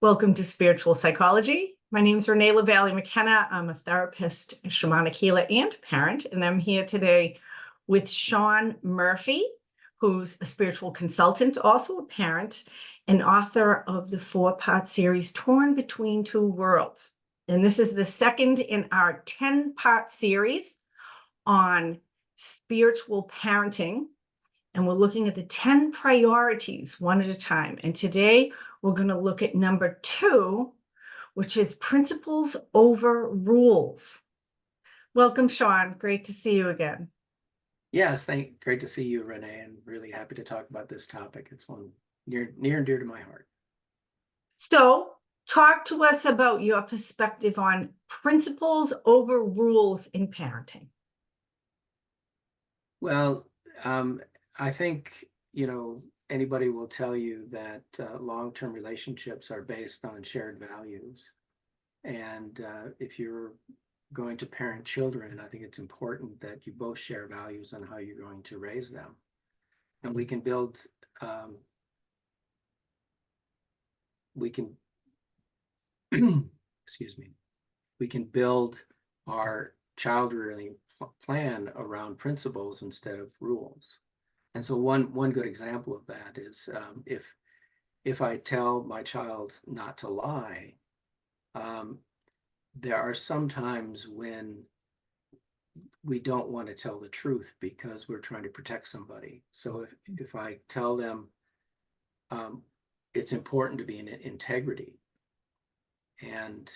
Welcome to Spiritual Psychology. My name is Renee Lavallee McKenna. I'm a therapist, a shamanic healer, and parent, and I'm here today with Shawn Murphy, who's a spiritual consultant, also a parent, and author of the 4-part series, Torn Between Two Worlds. And this is the second in our 10-part series on spiritual parenting. And we're looking at the 10 priorities one at a time. And today we're going to look at number 2, which is principles over rules. Welcome, Shawn. Great to see you again. Yes, great to see you, Renee, and really happy to talk about this topic. It's one near and dear to my heart. So talk to us about your perspective on principles over rules in parenting. Well, I think, anybody will tell you that long-term relationships are based on shared values. And if you're going to parent children, I think it's important that you both share values on how you're going to raise them. And we can build, excuse me, we can build our child rearing plan around principles instead of rules. And so one good example of that is if I tell my child not to lie, there are some times when we don't want to tell the truth because we're trying to protect somebody. So if I tell them it's important to be in integrity, and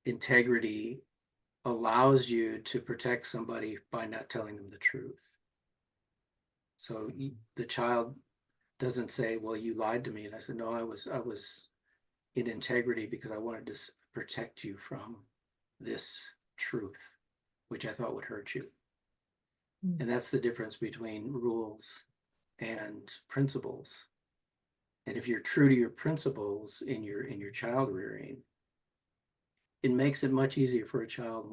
integrity allows you to protect somebody by not telling them the truth. So the child doesn't say, well, you lied to me. And I said, no, I was in integrity because I wanted to protect you from this truth, which I thought would hurt you. And that's the difference between rules and principles. And if you're true to your principles in your child rearing, it makes it much easier for a child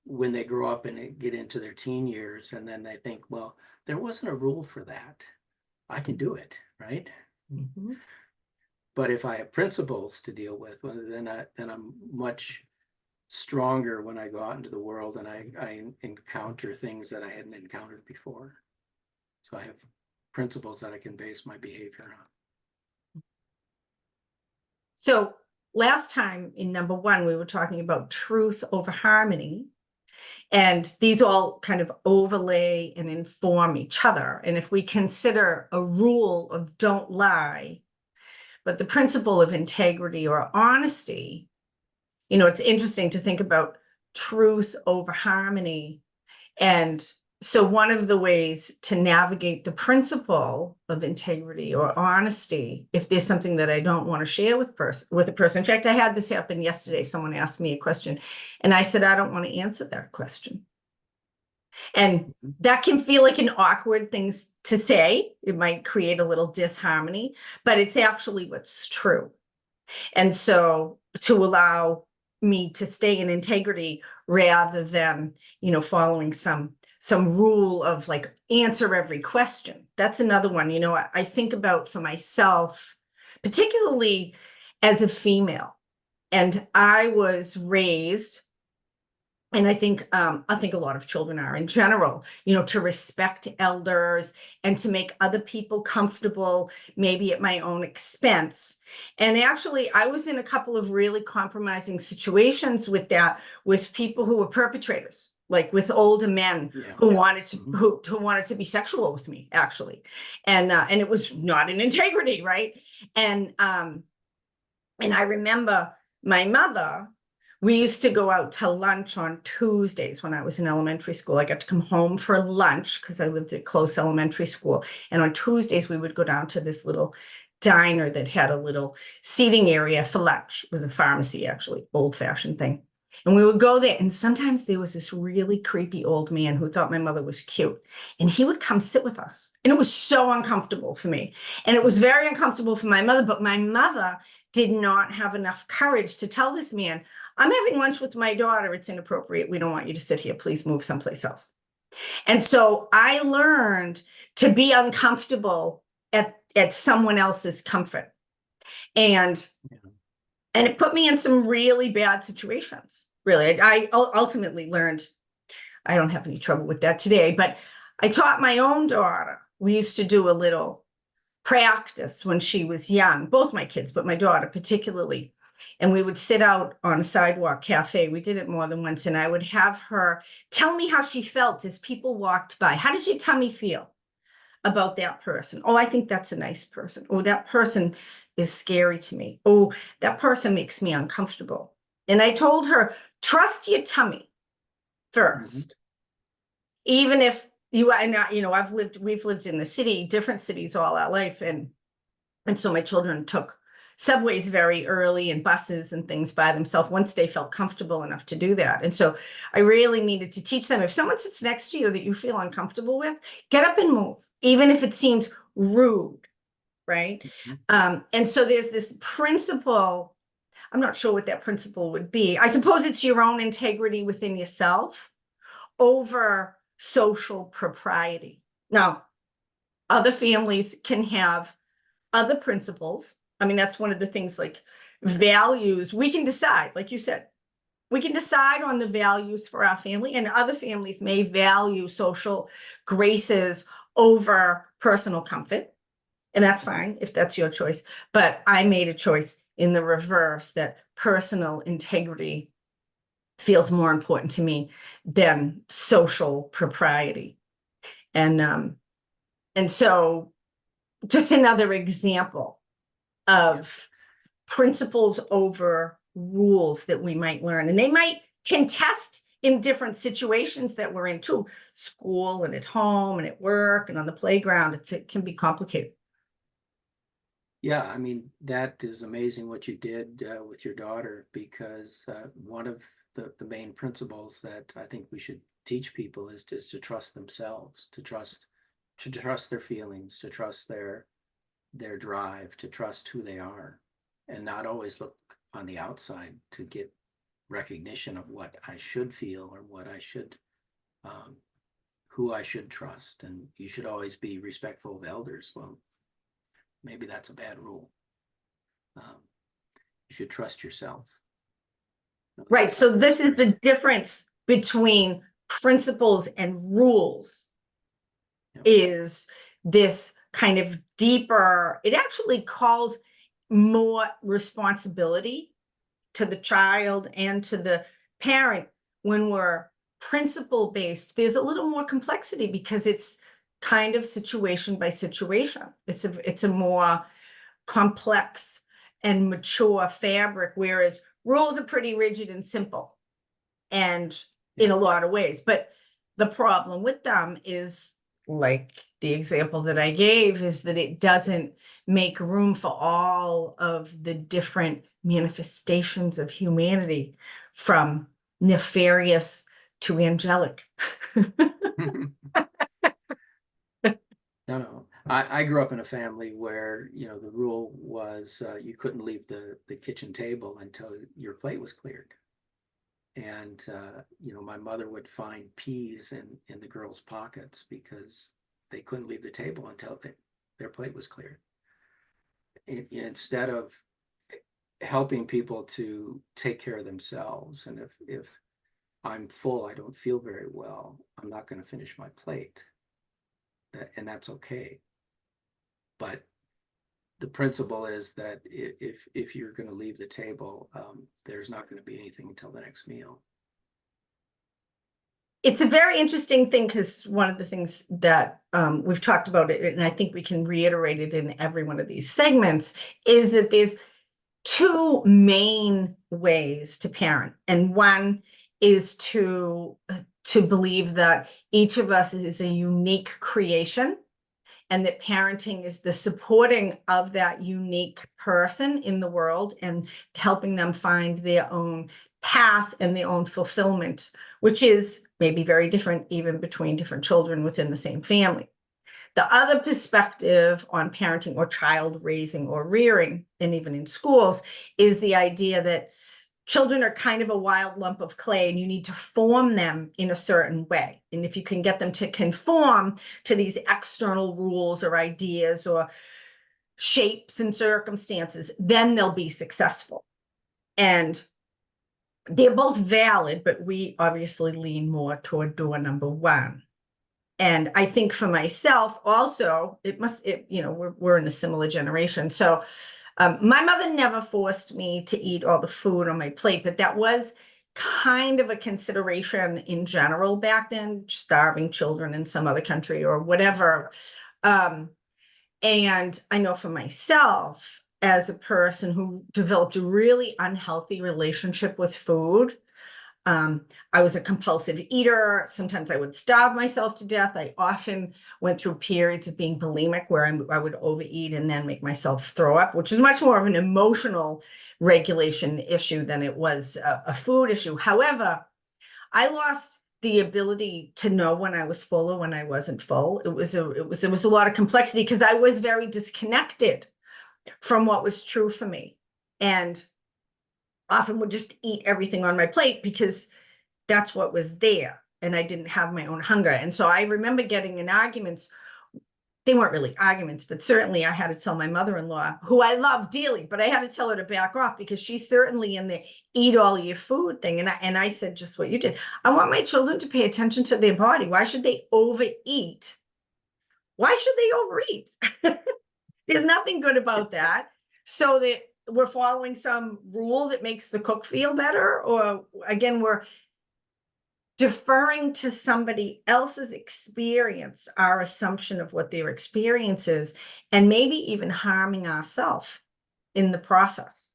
when they grow up and get into their teen years, and then they think, well, there wasn't a rule for that. I can do it, right? Mm-hmm. But if I have principles to deal with, then I'm much stronger when I go out into the world and I encounter things that I hadn't encountered before. So I have principles that I can base my behavior on. So last time in number 1, we were talking about truth over harmony. And these all kind of overlay and inform each other. And if we consider a rule of don't lie, but the principle of integrity or honesty, it's interesting to think about truth over harmony. And so one of the ways to navigate the principle of integrity or honesty, if there's something that I don't want to share with a person. In fact, I had this happen yesterday. Someone asked me a question and I said, I don't want to answer that question. And that can feel like an awkward thing to say. It might create a little disharmony, but it's actually what's true. And so to allow me to stay in integrity rather than, following some rule of like answer every question. That's another one, I think about for myself, particularly as a female. And I was raised, and I think a lot of children are in general, to respect elders and to make other people comfortable, maybe at my own expense. And actually, I was in a couple of really compromising situations with that, with people who were perpetrators, like with older men who wanted to who wanted to be sexual with me, actually, and it was not in integrity, right? And I remember my mother. We used to go out to lunch on Tuesdays when I was in elementary school. I got to come home for lunch because I lived at close elementary school. And on Tuesdays, we would go down to this little diner that had a little seating area for lunch. It was a pharmacy, actually, old-fashioned thing. And we would go there. And sometimes there was this really creepy old man who thought my mother was cute. And he would come sit with us. And it was so uncomfortable for me. And it was very uncomfortable for my mother. But my mother did not have enough courage to tell this man, I'm having lunch with my daughter. It's inappropriate. We don't want you to sit here. Please move someplace else. And so I learned to be uncomfortable at someone else's comfort. And Yeah. and it put me in some really bad situations. Really, I ultimately learned I don't have any trouble with that today, but I taught my own daughter. We used to do a little practice when she was young, both my kids, but my daughter particularly. And we would sit out on a sidewalk cafe. We did it more than once. And I would have her tell me how she felt as people walked by. How does your tummy feel about that person? Oh, I think that's a nice person. Oh, that person is scary to me. Oh, that person makes me uncomfortable. And I told her, trust your tummy first. Even if you and I, we've lived in the city, different cities all our life. And so my children took subways very early and buses and things by themselves once they felt comfortable enough to do that. And so I really needed to teach them, if someone sits next to you that you feel uncomfortable with, get up and move, even if it seems rude, right? And so there's this principle. I'm not sure what that principle would be. I suppose it's your own integrity within yourself over social propriety. Now, other families can have other principles. I mean, that's one of the things, like values. We can decide, like you said, we can decide on the values for our family, and other families may value social graces over personal comfort. And that's fine if that's your choice. But I made a choice in the reverse, that personal integrity feels more important to me than social propriety. And so just another example of principles over rules that we might learn. And they might contest in different situations that we're in too, school and at home and at work and on the playground. It can be complicated. Yeah, I mean, that is amazing what you did with your daughter, because one of the main principles that I think we should teach people is to trust themselves, to trust their feelings, to trust their drive, to trust who they are, and not always look on the outside to get recognition of what I should feel or what I should, who I should trust. And you should always be respectful of elders. Well, maybe that's a bad rule. You should trust yourself. Right. So this is the difference between principles and rules. Yep. Is this kind of deeper, it actually calls more responsibility to the child and to the parent. When we're principle based, there's a little more complexity because it's kind of situation by situation. It's a more complex and mature fabric, whereas rules are pretty rigid and simple and in a lot of ways. But the problem with them is, like the example that I gave, is that it doesn't make room for all of the different manifestations of humanity, from nefarious to angelic. No. I grew up in a family where, the rule was you couldn't leave the kitchen table until your plate was cleared. And, my mother would find peas in the girls' pockets because they couldn't leave the table until their plate was cleared. Instead of helping people to take care of themselves, and if I'm full, I don't feel very well, I'm not going to finish my plate. And that's okay. But the principle is that if you're going to leave the table, there's not going to be anything until the next meal. It's a very interesting thing, because one of the things that we've talked about it, and I think we can reiterate it in every one of these segments, is that there's two main ways to parent. And one is to believe that each of us is a unique creation, and that parenting is the supporting of that unique person in the world and helping them find their own path and their own fulfillment, which is maybe very different even between different children within the same family. The other perspective on parenting or child raising or rearing, and even in schools, is the idea that children are kind of a wild lump of clay, and you need to form them in a certain way. And if you can get them to conform to these external rules or ideas or shapes and circumstances, then they'll be successful. And they're both valid, but we obviously lean more toward door number one. And I think for myself also, we're in a similar generation. So my mother never forced me to eat all the food on my plate, but that was kind of a consideration in general back then, starving children in some other country or whatever. And I know for myself, as a person who developed a really unhealthy relationship with food, I was a compulsive eater. Sometimes I would starve myself to death. I often went through periods of being bulimic where I would overeat and then make myself throw up, which is much more of an emotional regulation issue than it was a food issue. However, I lost the ability to know when I was full or when I wasn't full. There was a lot of complexity because I was very disconnected from what was true for me, and often would just eat everything on my plate because that's what was there, and I didn't have my own hunger. And so I remember getting in arguments. They weren't really arguments, but certainly I had to tell my mother-in-law, who I love dearly, but I had to tell her to back off because she's certainly in the eat all your food thing. And I said just what you did. I want my children to pay attention to their body. Why should they overeat? Why should they overeat? There's nothing good about that. So that we're following some rule that makes the cook feel better, or again, we're deferring to somebody else's experience, our assumption of what their experience is, and maybe even harming ourselves in the process.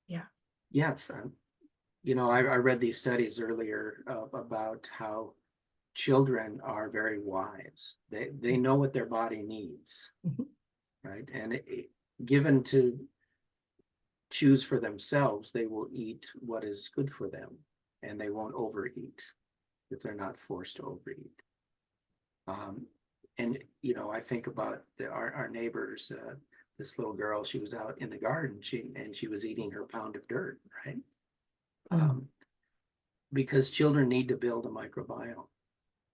Yeah. Yes. I read these studies earlier about how children are very wise. They know what their body needs, right? And given to choose for themselves, they will eat what is good for them. And they won't overeat if they're not forced to overeat. I think about our neighbors, this little girl, she was out in the garden, she was eating her pound of dirt, right? Because children need to build a microbiome.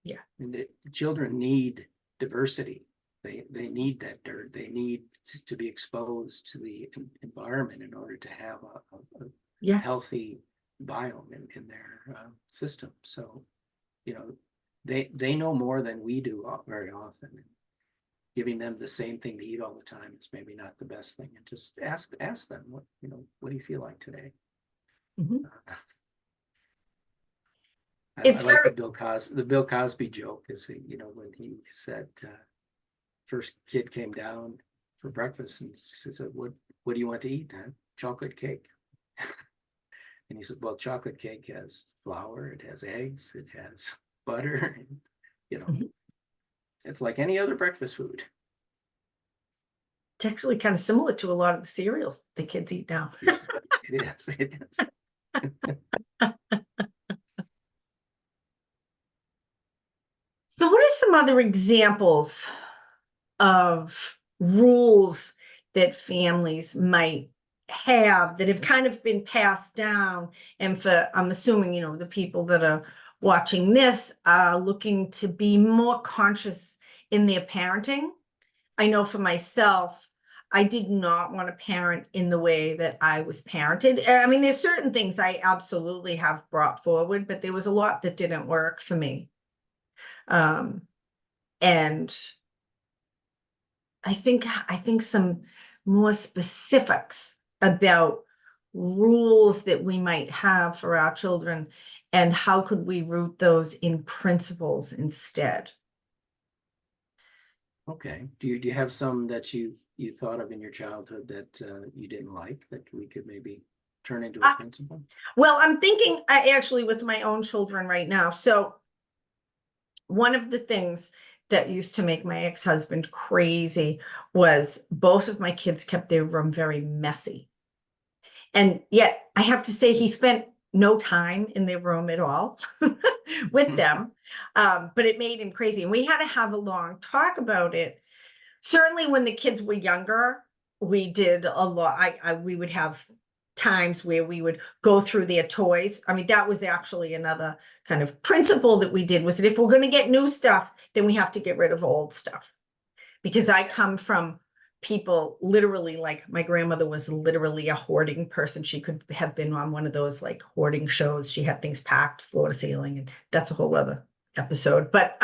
Yeah. And the children need diversity. They need that dirt. They need to be exposed to the environment in order to have a healthy biome in their system. So, they know more than we do very often. Giving them the same thing to eat all the time is maybe not the best thing. And just ask them, what do you feel like today? I like the Bill Cosby joke is, when he said, first kid came down for breakfast and she said, what do you want to eat? Chocolate cake. And he said, well, chocolate cake has flour, it has eggs, it has butter, and, it's like any other breakfast food. It's actually kind of similar to a lot of the cereals the kids eat now. Yes, it is. It is. So what are some other examples of rules that families might have that have kind of been passed down? And I'm assuming, the people that are watching this are looking to be more conscious in their parenting. I know for myself, I did not want to parent in the way that I was parented. I mean, there's certain things I absolutely have brought forward, but there was a lot that didn't work for me. And I think some more specifics about rules that we might have for our children and how could we root those in principles instead. Okay. Do you have some that you thought of in your childhood that you didn't like that we could maybe turn into a principle? Well, I'm thinking actually with my own children right now. So one of the things that used to make my ex-husband crazy was both of my kids kept their room very messy. And yet I have to say he spent no time in their room at all with them. But it made him crazy. And we had to have a long talk about it. Certainly when the kids were younger, we did a lot. We would have times where we would go through their toys. I mean, that was actually another kind of principle that we did, was that if we're going to get new stuff, then we have to get rid of old stuff. Because I come from people literally, like my grandmother was literally a hoarding person. She could have been on one of those like hoarding shows. She had things packed floor to ceiling, and that's a whole other episode. But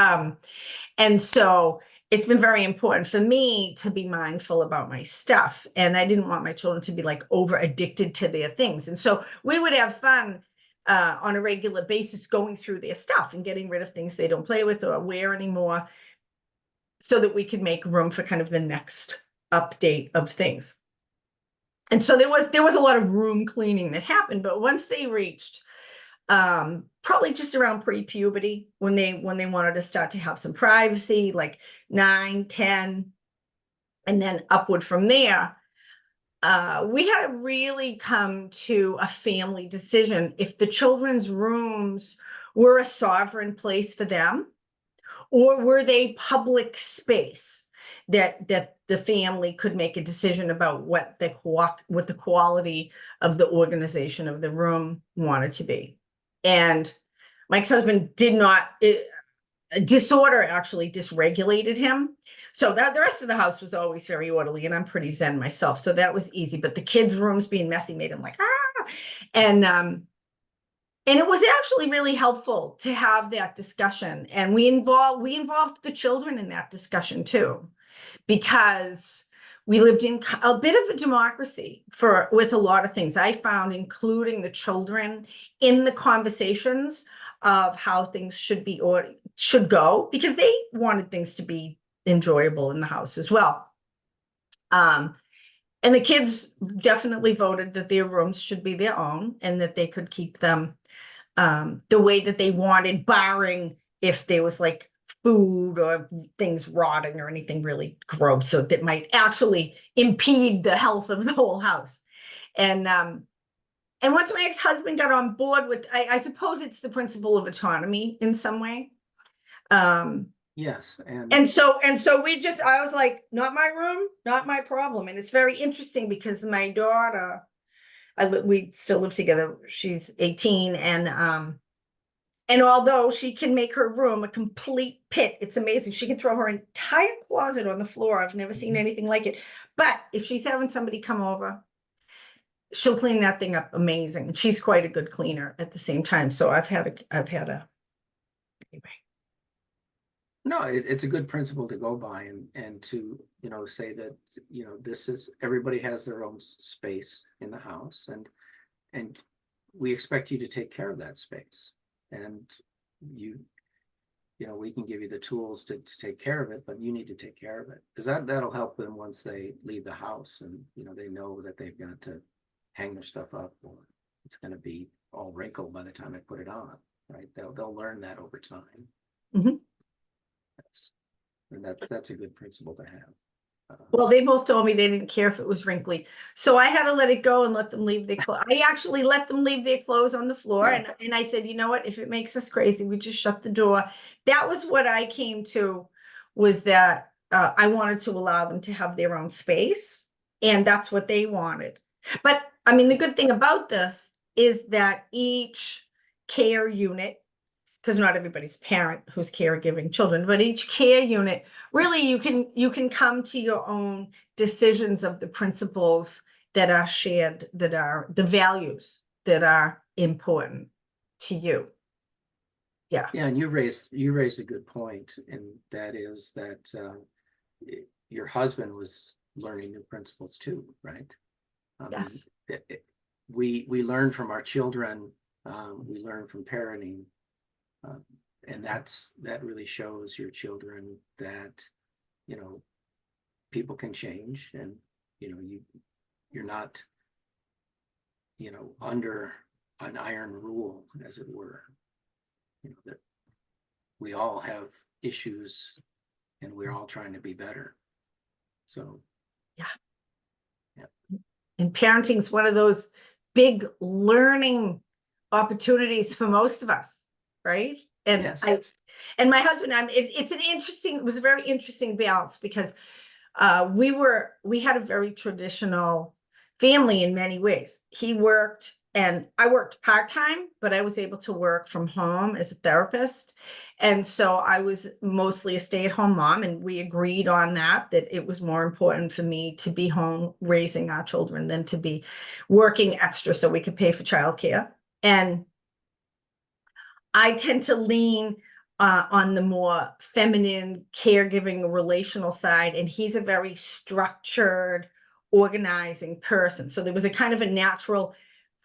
and so it's been very important for me to be mindful about my stuff. And I didn't want my children to be like over addicted to their things. And so we would have fun on a regular basis going through their stuff and getting rid of things they don't play with or wear anymore, so that we could make room for kind of the next update of things. And so there was a lot of room cleaning that happened, but once they reached probably just around pre-puberty, when they wanted to start to have some privacy, like 9, 10, and then upward from there, we had to really come to a family decision if the children's rooms were a sovereign place for them, or were they public space that the family could make a decision about what the quality of the organization of the room wanted to be. And my ex-husband did not, disorder actually dysregulated him. So that the rest of the house was always very orderly, and I'm pretty zen myself. So that was easy, but the kids' rooms being messy made him like, ah. And it was actually really helpful to have that discussion. And we involved the children in that discussion too, because we lived in a bit of a democracy with a lot of things. I found, including the children in the conversations of how things should be or should go, because they wanted things to be enjoyable in the house as well. And the kids definitely voted that their rooms should be their own and that they could keep them the way that they wanted, barring if there was like food or things rotting or anything really gross, so that might actually impede the health of the whole house. And once my ex-husband got on board with, I suppose it's the principle of autonomy in some way. Yes. And so I was like, not my room, not my problem. And it's very interesting because my daughter, we still live together. She's 18, and although she can make her room a complete pit, it's amazing. She can throw her entire closet on the floor. I've never seen anything like it. But if she's having somebody come over, she'll clean that thing up amazing. And she's quite a good cleaner at the same time. So I've had a anyway. No, it's a good principle to go by, and to, say that, this is, everybody has their own space in the house, and we expect you to take care of that space. And we can give you the tools to take care of it, but you need to take care of it, because that'll help them once they leave the house, and they know that they've got to hang their stuff up, or it's going to be all wrinkled by the time I put it on, right? They'll learn that over time. Mm-hmm. Yes. And that's a good principle to have. Well, they both told me they didn't care if it was wrinkly. So I had to let it go and let them leave their clothes. I actually let them leave their clothes on the floor. Yeah. And I said, you know what, if it makes us crazy, we just shut the door. That was what I came to, was that I wanted to allow them to have their own space. And that's what they wanted. But I mean, the good thing about this is that each care unit, because not everybody's a parent who's caregiving children, but each care unit, really you can come to your own decisions of the principles that are shared, that are the values that are important to you. Yeah. Yeah, and you raised a good point, and that is that your husband was learning new principles too, right? Yes. We learn from our children. We learn from parenting. And that really shows your children that, people can change, and, you're not, under an iron rule, as it were, that we all have issues and we're all trying to be better. So, yeah. Yeah. And parenting is one of those big learning opportunities for most of us. Right. And yes. And my husband, it was a very interesting balance, because we had a very traditional family in many ways. He worked and I worked part-time, but I was able to work from home as a therapist. And so I was mostly a stay-at-home mom, and we agreed on that it was more important for me to be home raising our children than to be working extra so we could pay for childcare. And I tend to lean on the more feminine, caregiving, relational side, and he's a very structured, organizing person. So there was a kind of a natural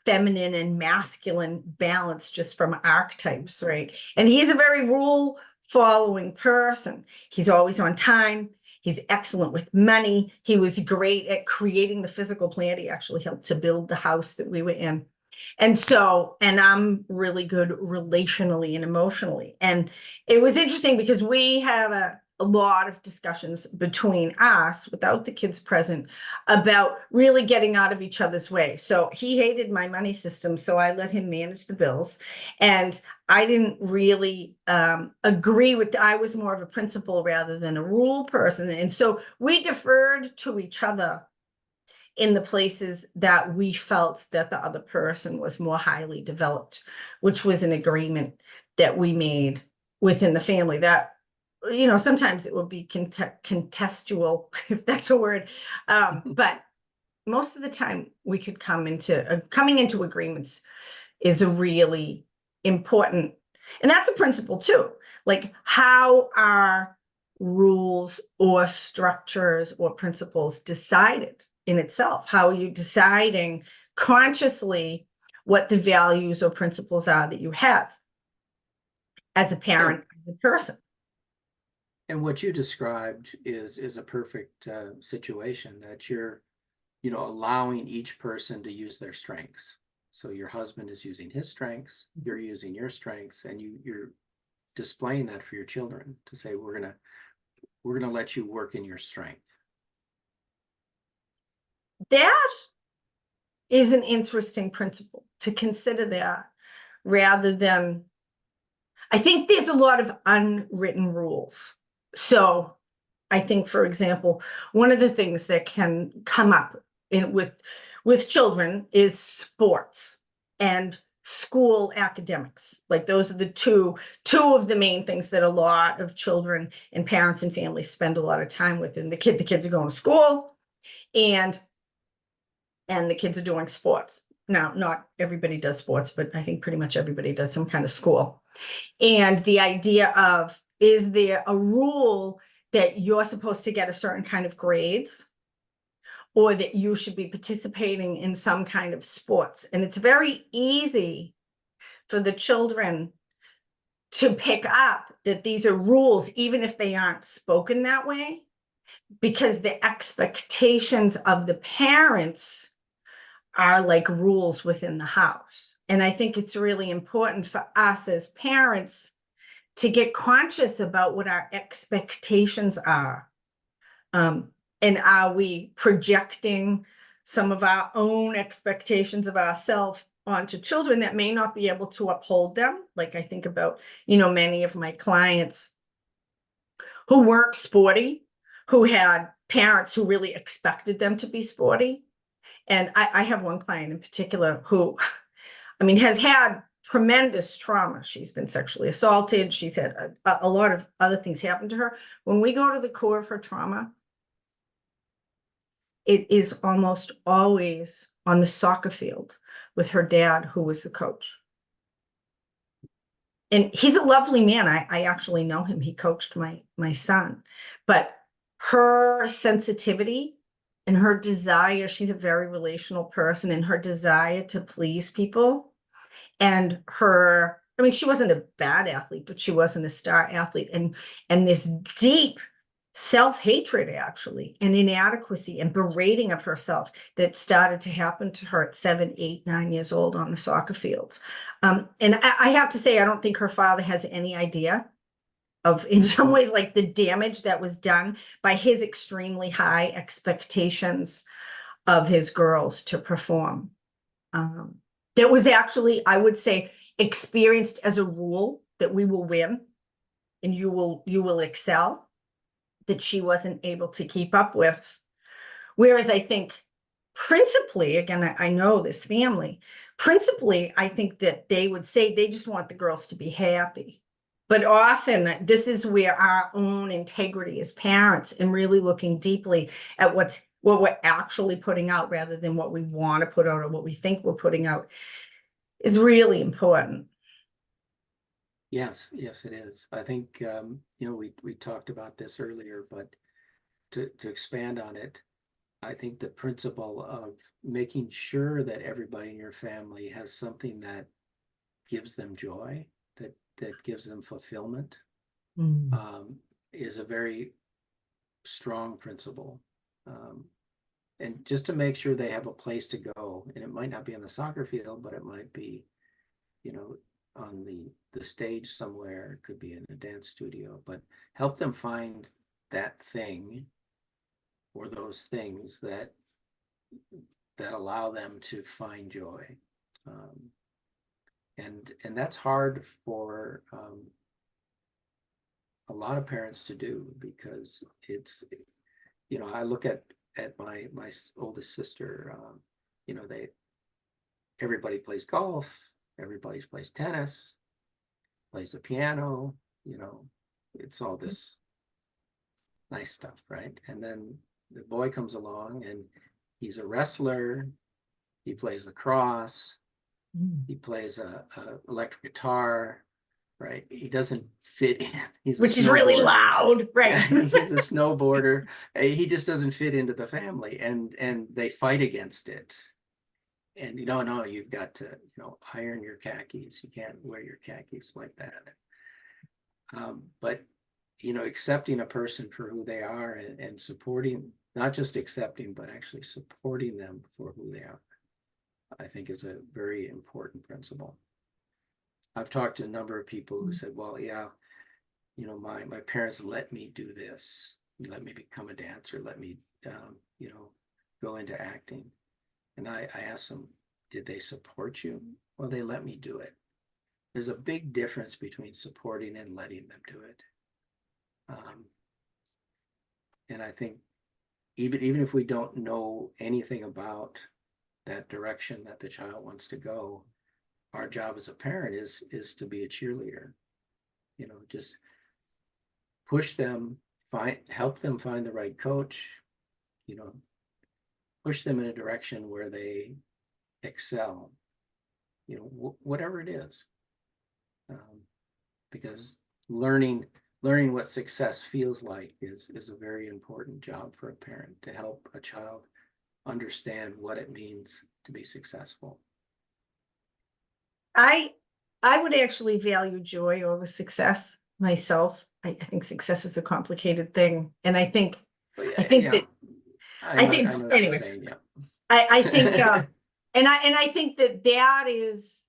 feminine and masculine balance just from archetypes, right? And he's a very rule following person. He's always on time. He's excellent with money. He was great at creating the physical plan. He actually helped to build the house that we were in. And so, and I'm really good relationally and emotionally. And it was interesting because we had a lot of discussions between us without the kids present about really getting out of each other's way. So he hated my money system, so I let him manage the bills. And I didn't really agree with, I was more of a principle rather than a rule person. And so we deferred to each other in the places that we felt that the other person was more highly developed, which was an agreement that we made within the family that, you know, sometimes it would be contestual, if that's a word. But most of the time we could coming into agreements is a really important, and that's a principle too. Like, how are rules or structures or principles decided in itself? How are you deciding consciously what the values or principles are that you have as a parent, as a person? And what you described is a perfect situation that you're, you know, allowing each person to use their strengths. So your husband is using his strengths, you're using your strengths, and you're displaying that for your children to say, we're gonna let you work in your strength. That is an interesting principle to consider, that rather than, I think there's a lot of unwritten rules. So I think, for example, one of the things that can come up with children is sports and school academics. Like, those are the two of the main things that a lot of children and parents and families spend a lot of time with. And the kids are going to school, and the kids are doing sports. Now, not everybody does sports, but I think pretty much everybody does some kind of school. And the idea of, is there a rule that you're supposed to get a certain kind of grades, or that you should be participating in some kind of sports? And it's very easy for the children to pick up that these are rules, even if they aren't spoken that way, because the expectations of the parents are like rules within the house. And I think it's really important for us as parents to get conscious about what our expectations are. And are we projecting some of our own expectations of ourselves onto children that may not be able to uphold them? Like, I think about, you know, many of my clients who weren't sporty, who had parents who really expected them to be sporty. And I have one client in particular who, I mean, has had tremendous trauma. She's been sexually assaulted. She's had a lot of other things happen to her. When we go to the core of her trauma, it is almost always on the soccer field with her dad, who was the coach. And he's a lovely man. I actually know him. He coached my son. But her sensitivity and her desire, she's a very relational person, and her desire to please people, and her, I mean, she wasn't a bad athlete, but she wasn't a star athlete. And this deep self-hatred, actually, and inadequacy and berating of herself that started to happen to her at 7, 8, 9 years old on the soccer fields. And I have to say, I don't think her father has any idea of, in some ways, like the damage that was done by his extremely high expectations of his girls to perform. That was actually, I would say, experienced as a rule that we will win and you will excel, that she wasn't able to keep up with. Whereas I think principally, again, I know this family, principally, I think that they would say they just want the girls to be happy. But often this is where our own integrity as parents and really looking deeply at what we're actually putting out rather than what we want to put out or what we think we're putting out is really important. Yes, yes, it is. I think, you know, we talked about this earlier, but to expand on it, I think the principle of making sure that everybody in your family has something that gives them joy, that gives them fulfillment, is a very strong principle. And just to make sure they have a place to go, and it might not be on the soccer field, but it might be, you know, on the stage somewhere, it could be in a dance studio, but help them find that thing or those things that allow them to find joy. And that's hard for a lot of parents to do, because it's, you know, I look at my oldest sister, you know, everybody plays golf, everybody plays tennis, plays the piano, you know, it's all this nice stuff, right? And then the boy comes along and he's a wrestler, he plays lacrosse, he plays a electric guitar, right? He doesn't fit in. Which is really loud, right? He's a snowboarder. He just doesn't fit into the family, and they fight against it. And you don't know, you've got to, you know, iron your khakis. You can't wear your khakis like that. But you know, accepting a person for who they are and supporting, not just accepting, but actually supporting them for who they are, I think is a very important principle. I've talked to a number of people who said, well, yeah, you know, my parents let me do this, let me become a dancer, let me, you know, go into acting. And I asked them, did they support you? Well, they let me do it. There's a big difference between supporting and letting them do it. And I think even if we don't know anything about that direction that the child wants to go, our job as a parent is to be a cheerleader. You know, just push them, help them find the right coach, you know, push them in a direction where they excel, you know, whatever it is. Because learning what success feels like is a very important job for a parent, to help a child understand what it means to be successful. I would actually value joy over success myself. I think success is a complicated thing. And I think Anyway, I think and I think that is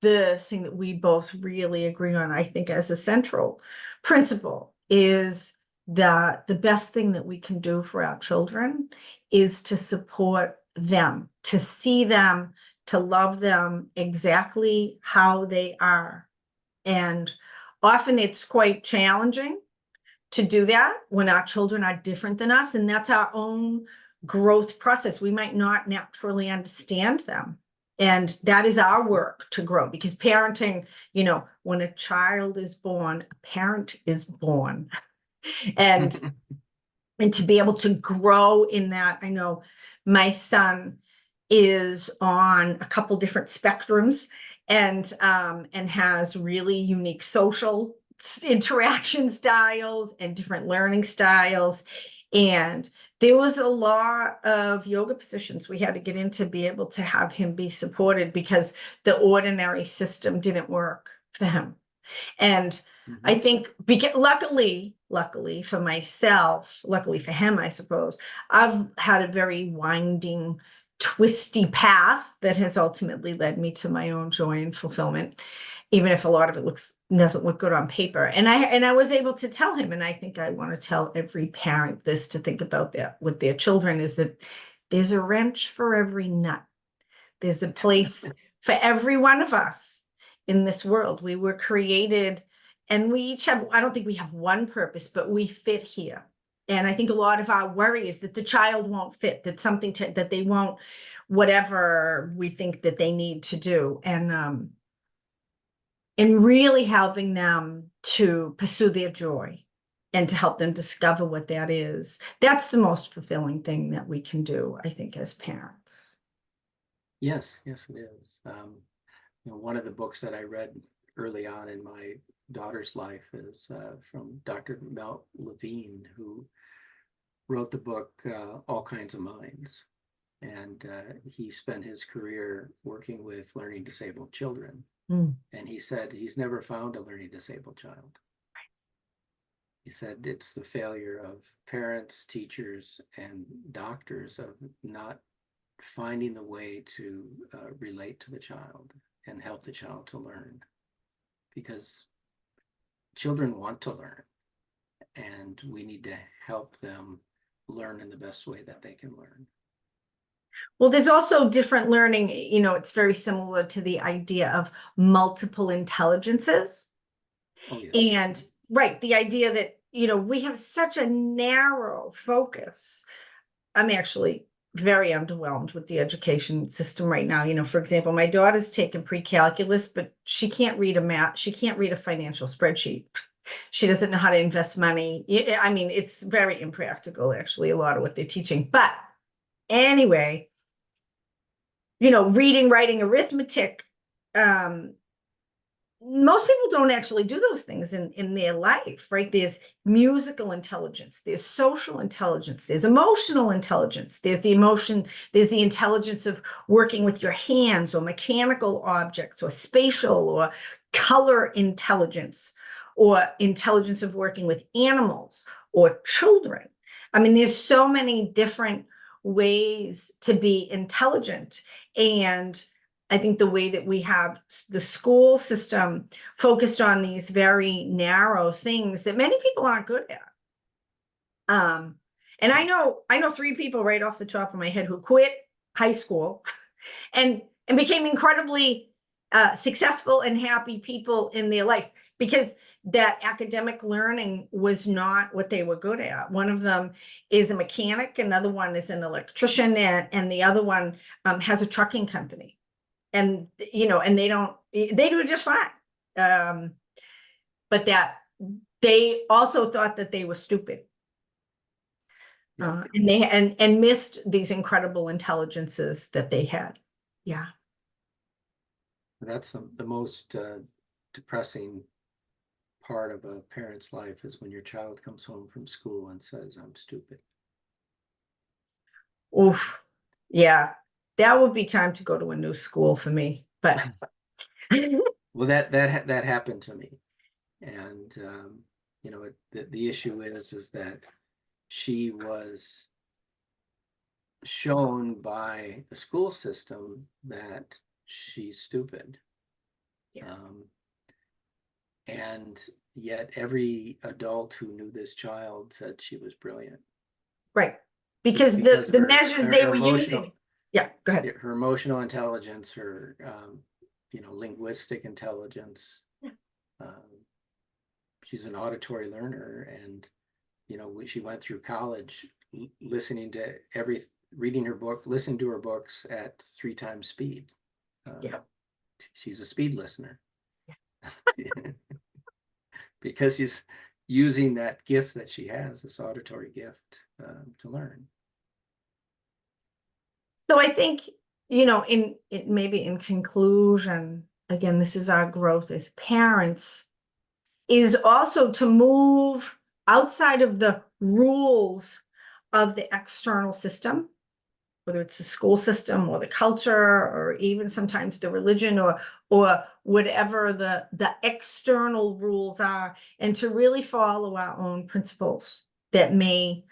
the thing that we both really agree on. I think as a central principle is that the best thing that we can do for our children is to support them, to see them, to love them exactly how they are. And often it's quite challenging to do that when our children are different than us. And that's our own growth process. We might not naturally understand them. And that is our work to grow, because parenting, you know, when a child is born, a parent is born. And to be able to grow in that. I know my son is on a couple different spectrums and has really unique social interaction styles and different learning styles. And there was a lot of yoga positions we had to get in to be able to have him be supported, because the ordinary system didn't work for him. And I think, luckily for myself, luckily for him, I suppose, I've had a very winding, twisty path that has ultimately led me to my own joy and fulfillment, even if a lot of it doesn't look good on paper. And I was able to tell him, and I think I want to tell every parent this, to think about that with their children, is that there's a wrench for every nut. There's a place for every one of us in this world. We were created, and we each have, I don't think we have one purpose, but we fit here. And I think a lot of our worry is that the child won't fit, that that they won't, whatever we think that they need to do. And really helping them to pursue their joy and to help them discover what that is. That's the most fulfilling thing that we can do, I think, as parents. Yes, yes, it is. One of the books that I read early on in my daughter's life is from Dr. Mel Levine, who wrote the book All Kinds of Minds. And he spent his career working with learning disabled children. And he said he's never found a learning disabled child. He said it's the failure of parents, teachers, and doctors of not finding the way to relate to the child and help the child to learn, because children want to learn, and we need to help them learn in the best way that they can learn. Well, there's also different learning. It's very similar to the idea of multiple intelligences. Oh, yeah. And right, the idea that, we have such a narrow focus. I'm actually very underwhelmed with the education system right now. For example, my daughter's taken pre-calculus, but she can't read a financial spreadsheet. She doesn't know how to invest money. I mean, it's very impractical, actually, a lot of what they're teaching. But anyway, reading, writing, arithmetic, most people don't actually do those things in their life, right? There's musical intelligence, there's social intelligence, there's emotional intelligence, there's the intelligence of working with your hands or mechanical objects or spatial or color intelligence or intelligence of working with animals or children. I mean, there's so many different ways to be intelligent. And I think the way that we have the school system focused on these very narrow things that many people aren't good at. And I know 3 people right off the top of my head who quit high school and became incredibly successful and happy people in their life, because that academic learning was not what they were good at. One of them is a mechanic, another one is an electrician, and the other one has a trucking company. And, and they do just fine. But that they also thought that they were stupid. And they and missed these incredible intelligences that they had. Yeah. That's the most depressing part of a parent's life, is when your child comes home from school and says, "I'm stupid." Oof. Yeah. That would be time to go to a new school for me. But well, that happened to me, and the issue is that she was shown by the school system that she's stupid. Yeah. And yet every adult who knew this child said she was brilliant. Right. Because the measures they were using. Yeah, go ahead. Her emotional intelligence, her linguistic intelligence. Yeah. She's an auditory learner, and she went through college listening to reading her book, listening to her books at 3 times speed. Yeah. She's a speed listener. Yeah. Because she's using that gift that she has, this auditory gift, to learn. So I think, maybe in conclusion, again, this is our growth as parents, is also to move outside of the rules of the external system, whether it's the school system or the culture or even sometimes the religion or whatever the external rules are, and to really follow our own principles that may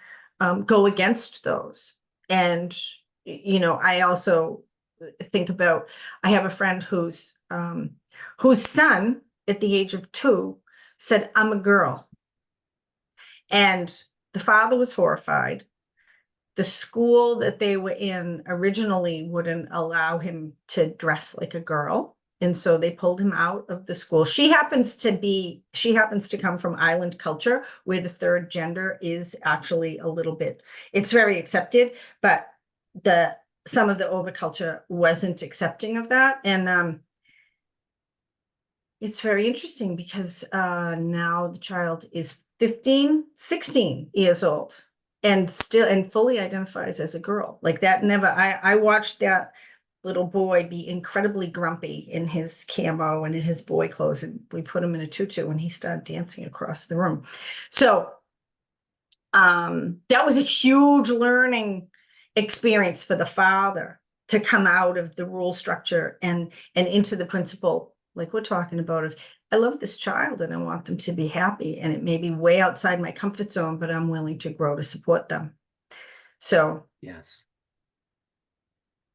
go against those. And I also think about, I have a friend whose son at the age of 2 said, "I'm a girl." And the father was horrified. The school that they were in originally wouldn't allow him to dress like a girl. And so they pulled him out of the school. She happens to come from island culture where the third gender is actually a little bit, it's very accepted, but some of the overculture wasn't accepting of that. And it's very interesting because now the child is 16 years old and fully identifies as a girl. Like that I watched that little boy be incredibly grumpy in his camo and in his boy clothes, and we put him in a tutu and he started dancing across the room. So that was a huge learning experience for the father to come out of the rule structure and into the principle, like we're talking about, of I love this child and I want them to be happy, and it may be way outside my comfort zone, but I'm willing to grow to support them. So Yes.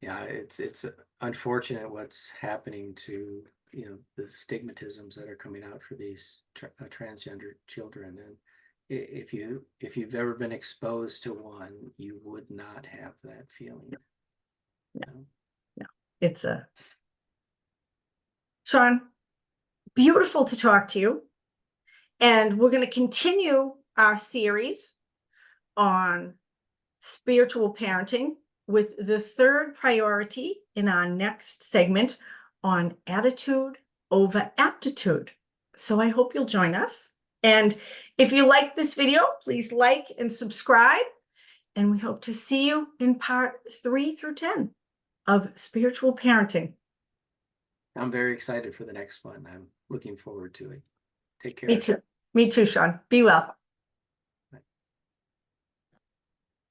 Yeah, it's unfortunate what's happening to, you know, the stigmatisms that are coming out for these transgender children. And if you've ever been exposed to one, you would not have that feeling. No, it's Shawn, beautiful to talk to you. And we're going to continue our series on spiritual parenting with the third priority in our next segment on attitude over aptitude. So I hope you'll join us. And if you like this video, please like and subscribe. And we hope to see you in part 3 through 10 of spiritual parenting. I'm very excited for the next one. I'm looking forward to it. Take care. Me too. Me too, Shawn. Be well.